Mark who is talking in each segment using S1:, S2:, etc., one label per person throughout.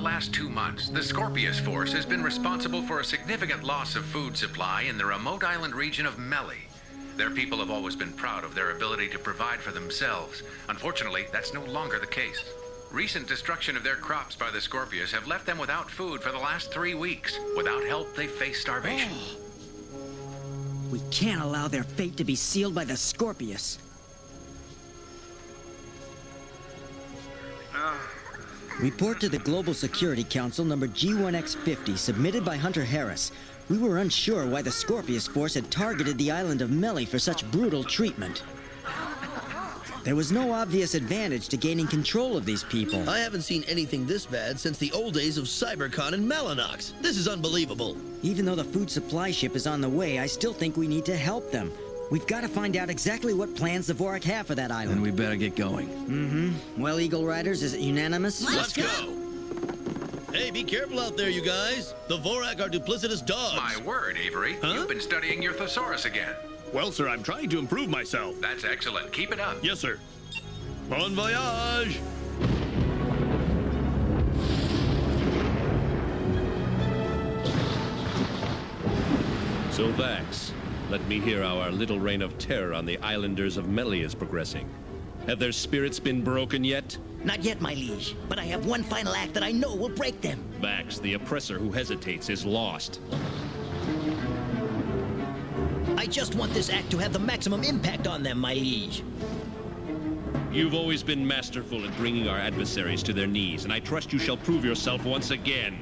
S1: last 2 months, the Scorpius Force has been responsible for a significant loss of food supply in the remote island region of Melly. Their people have always been proud of their ability to provide for themselves. Unfortunately, that's no longer the case. Recent destruction of their crops by the Scorpius have left them without food for the last 3 weeks. Without help, they face starvation.
S2: We can't allow their fate to be sealed by the Scorpius. Report to the Global Security Council number G1X50, submitted by Hunter Harris. We were unsure why the Scorpius Force had targeted the island of Melly for such brutal treatment. There was no obvious advantage to gaining control of these people.
S3: I haven't seen anything this bad since the old days of CyberCon and Malinox. This is unbelievable.
S2: Even though the food supply ship is on the way, I still think we need to help them. We've got to find out exactly what plans the Vorak have for that island.
S4: Then we better get going.
S2: Mm-hmm. Well, Eagle Riders, is it unanimous?
S3: Let's go! Hey, be careful out there, you guys. The Vorak are duplicitous dogs.
S1: My word, Avery.
S3: Huh?
S1: You've been studying your thesaurus again.
S5: Well, sir, I'm trying to improve myself.
S1: That's excellent. Keep it up.
S5: Yes, sir. Bon voyage!
S6: So, Vax, let me hear how our little reign of terror on the islanders of Melly is progressing. Have their spirits been broken yet?
S7: Not yet, my liege, but I have one final act that I know will break them.
S6: Vax, the oppressor who hesitates is lost.
S7: I just want this act to have the maximum impact on them, my liege.
S6: You've always been masterful at bringing our adversaries to their knees, and I trust you shall prove yourself once again.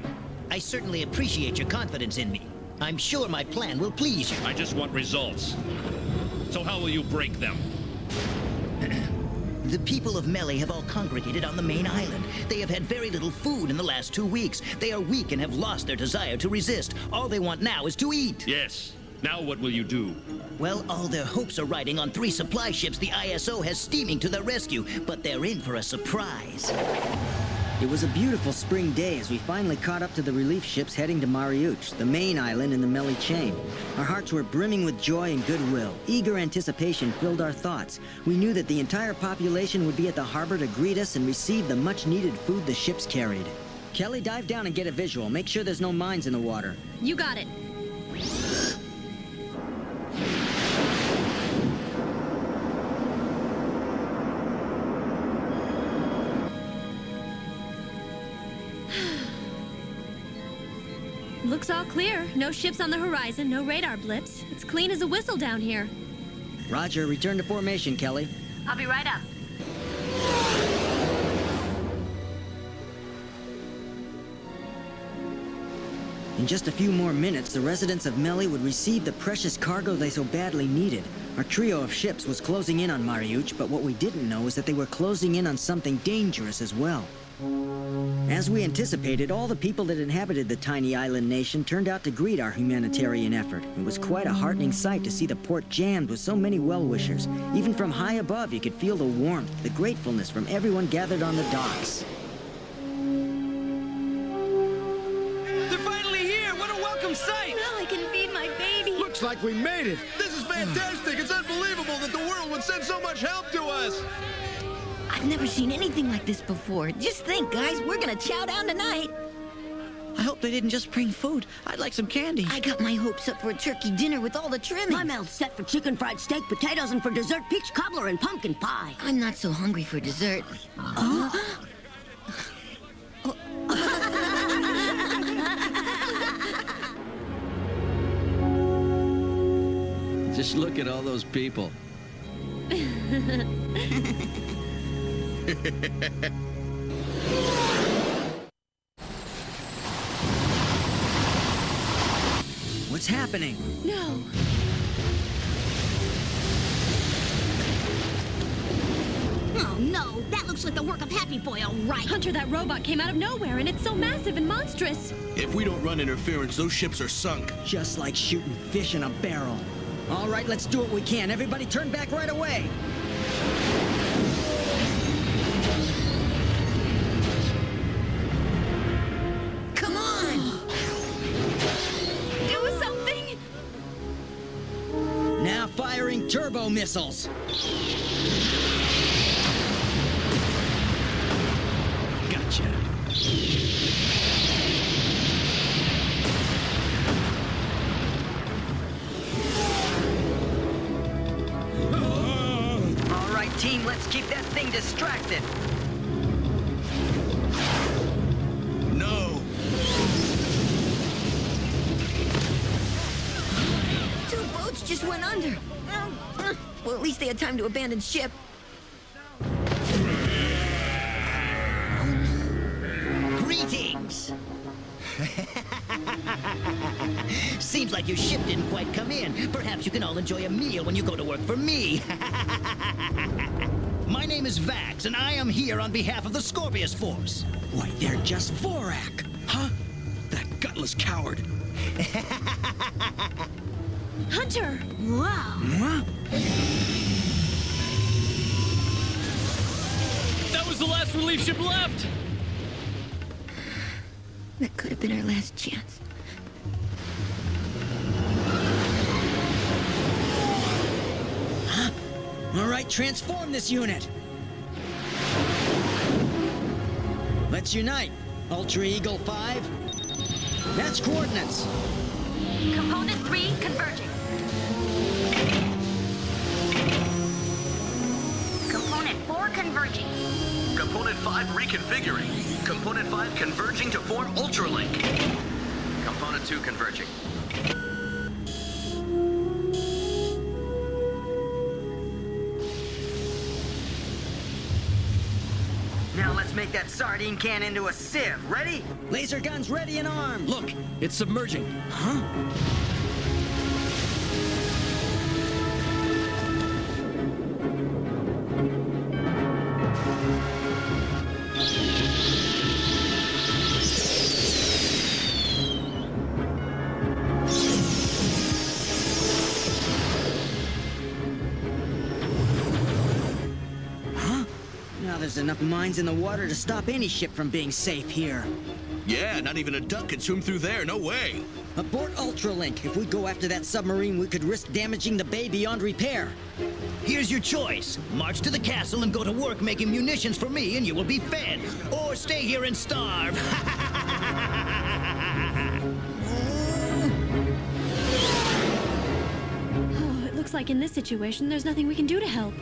S7: I certainly appreciate your confidence in me. I'm sure my plan will please you.
S6: I just want results. So how will you break them?
S7: The people of Melly have all congregated on the main island. They have had very little food in the last 2 weeks. They are weak and have lost their desire to resist. All they want now is to eat.
S6: Yes. Now what will you do?
S7: Well, all their hopes are riding on 3 supply ships the ISO has steaming to their rescue, but they're in for a surprise.
S2: It was a beautiful spring day as we finally caught up to the relief ships heading to Mariuch, the main island in the Melly chain. Our hearts were brimming with joy and goodwill. Eager anticipation filled our thoughts. We knew that the entire population would be at the harbor to greet us and receive the much-needed food the ships carried. Kelly, dive down and get a visual. Make sure there's no mines in the water.
S8: You got it. Looks all clear. No ships on the horizon, no radar blips. It's clean as a whistle down here.
S2: Roger, return to formation, Kelly.
S8: I'll be right up.
S2: In just a few more minutes, the residents of Melly would receive the precious cargo they so badly needed. Our trio of ships was closing in on Mariuch, but what we didn't know is that they were closing in on something dangerous as well. As we anticipated, all the people that inhabited the tiny island nation turned out to greet our humanitarian effort. It was quite a heartening sight to see the port jammed with so many well-wishers. Even from high above, you could feel the warmth, the gratefulness from everyone gathered on the docks.
S4: They're finally here! What a welcome sight!
S8: Now I can feed my baby.
S4: Looks like we made it!
S3: This is fantastic! It's unbelievable that the world would send so much help to us!
S9: I've never seen anything like this before. Just think, guys, we're gonna chow down tonight.
S7: I hope they didn't just bring food. I'd like some candy.
S9: I got my hopes up for a turkey dinner with all the trimmings.
S10: My mouth's set for chicken fried steak, potatoes, and for dessert, peach cobbler and pumpkin pie.
S9: I'm not so hungry for dessert.
S4: Just look at all those people.
S2: What's happening?
S8: No.
S10: Oh, no. That looks like the work of Happy Boy, all right.
S8: Hunter, that robot came out of nowhere, and it's so massive and monstrous.
S3: If we don't run interference, those ships are sunk.
S2: Just like shooting fish in a barrel. All right, let's do what we can. Everybody turn back right away.
S9: Come on!
S8: Do something!
S2: Now firing turbo missiles.
S4: Gotcha.
S2: Team, let's keep that thing distracted.
S3: No.
S9: Two boats just went under. Well, at least they had time to abandon ship.
S7: Greetings! Seems like your ship didn't quite come in. Perhaps you can all enjoy a meal when you go to work for me. My name is Vax, and I am here on behalf of the Scorpius Force.
S2: Why, they're just Vorak.
S4: Huh? That gutless coward.
S8: Hunter!
S10: Wow.
S2: Huh?
S4: That was the last relief ship left!
S9: That could have been our last chance.
S2: All right, transform this unit. Let's unite. Ultra Eagle 5. Match coordinates.
S10: Component 3 converging. Component 4 converging.
S3: Component 5 reconfiguring. Component 5 converging to form Ultralink.
S1: Component 2 converging.
S2: Now let's make that sardine can into a sieve. Ready? Laser guns ready and armed.
S4: Look, it's submerging.
S2: Huh? Now there's enough mines in the water to stop any ship from being safe here.
S3: Yeah, not even a duck could swim through there, no way.
S2: Abort Ultralink. If we go after that submarine, we could risk damaging the bay beyond repair.
S7: Here's your choice. March to the castle and go to work making munitions for me and you will be fed. Or stay here and starve.
S8: Oh, it looks like in this situation, there's nothing we can do to help.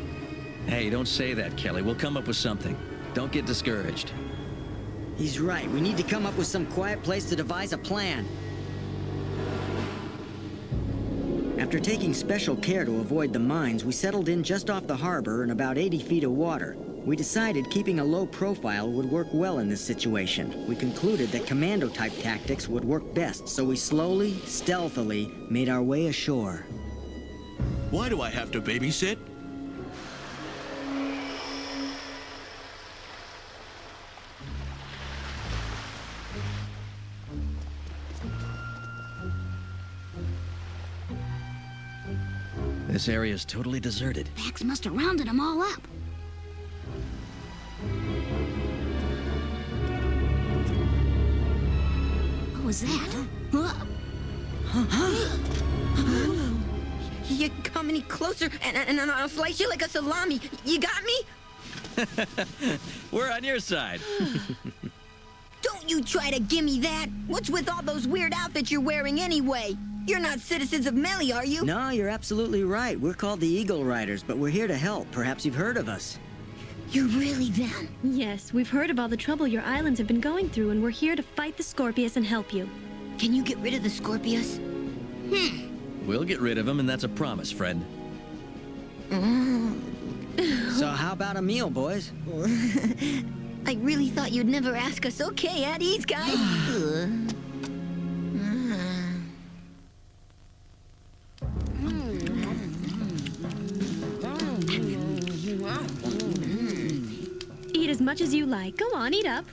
S4: Hey, don't say that, Kelly. We'll come up with something. Don't get discouraged.
S2: He's right. We need to come up with some quiet place to devise a plan. After taking special care to avoid the mines, we settled in just off the harbor in about 80 feet of water. We decided keeping a low profile would work well in this situation. We concluded that commando-type tactics would work best, so we slowly, stealthily made our way ashore.
S3: Why do I have to babysit?
S4: This area is totally deserted.
S10: Vax must have rounded them all up. What was that?
S9: You come any closer, and I'll slice you like a salami. You got me?
S4: We're on your side.
S9: Don't you try to gimme that. What's with all those weird outfits you're wearing anyway? You're not citizens of Melly, are you?
S2: No, you're absolutely right. We're called the Eagle Riders, but we're here to help. Perhaps you've heard of us.
S9: You're really them.
S8: Yes, we've heard of all the trouble your islands have been going through, and we're here to fight the Scorpius and help you.
S9: Can you get rid of the Scorpius?
S4: We'll get rid of him, and that's a promise, friend.
S2: So how about a meal, boys?
S9: I really thought you'd never ask us. Okay, at ease, guys.
S8: Eat as much as you like. Go on, eat up.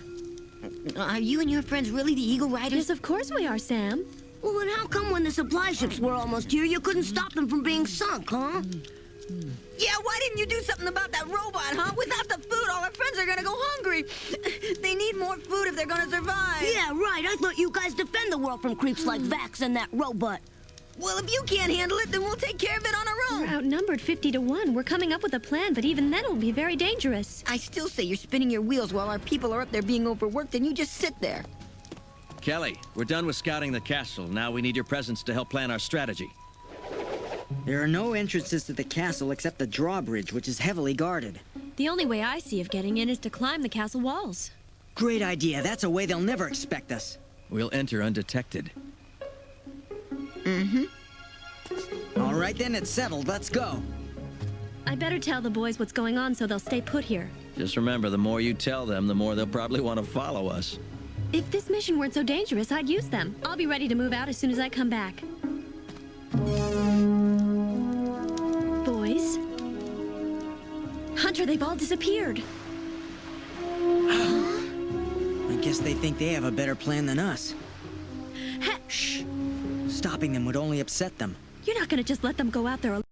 S9: Are you and your friends really the Eagle Riders?
S8: Yes, of course we are, Sam.
S10: Well, then how come when the supply ships were almost here, you couldn't stop them from being sunk, huh?
S9: Yeah, why didn't you do something about that robot, huh? Without the food, all our friends are gonna go hungry. They need more food if they're gonna survive.
S10: Yeah, right. I thought you guys defend the world from creeps like Vax and that robot.
S9: Well, if you can't handle it, then we'll take care of it on our
S8: We're
S9: own.
S8: outnumbered 50 to 1. We're coming up with a plan, but even then it will be very dangerous.
S9: I still say you're spinning your wheels while our people are up there being overworked, and you just sit there.
S4: Kelly, we're done with scouting the castle. Now we need your presence to help plan our strategy.
S2: There are no entrances to the castle except the drawbridge, which is heavily guarded.
S8: The only way I see of getting in is to climb the castle walls.
S2: Great idea. That's a way they'll never expect us.
S4: We'll enter undetected.
S2: All right, then, it's settled. Let's go.
S8: I'd better tell the boys what's going on so they'll stay put here.
S4: Just remember, the more you tell them, the more they'll probably want to follow us.
S8: If this mission weren't so dangerous, I'd use them. I'll be ready to move out as soon as I come back. Boys? Hunter, they've all disappeared.
S2: I guess they think they have a better plan than us. Shh. Stopping them would only upset them.
S8: You're not gonna just let them go out there alone.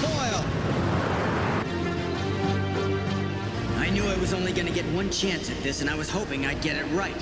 S3: foil!
S2: I knew I was only gonna get one chance at this, and I was hoping I'd get it right.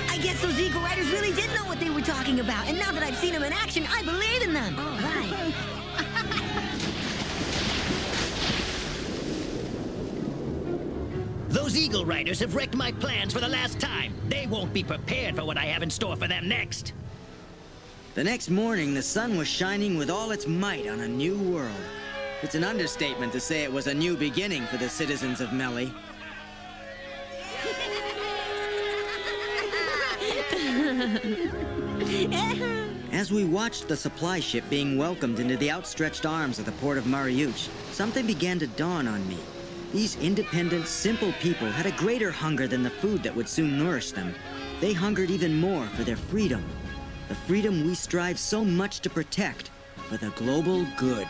S9: I guess those Eagle Riders really did know what they were talking about, and now that I've seen them in action, I believe in them.
S10: All right.
S7: Those Eagle Riders have wrecked my plans for the last time. They won't be prepared for what I have in store for them next.
S2: The next morning, the sun was shining with all its might on a new world. It's an understatement to say it was a new beginning for the citizens of Melly. As we watched the supply ship being welcomed into the outstretched arms of the port of Mariuch, something began to dawn on me. These independent, simple people had a greater hunger than the food that would soon nourish them. They hungered even more for their freedom. The freedom we strive so much to protect for the global good.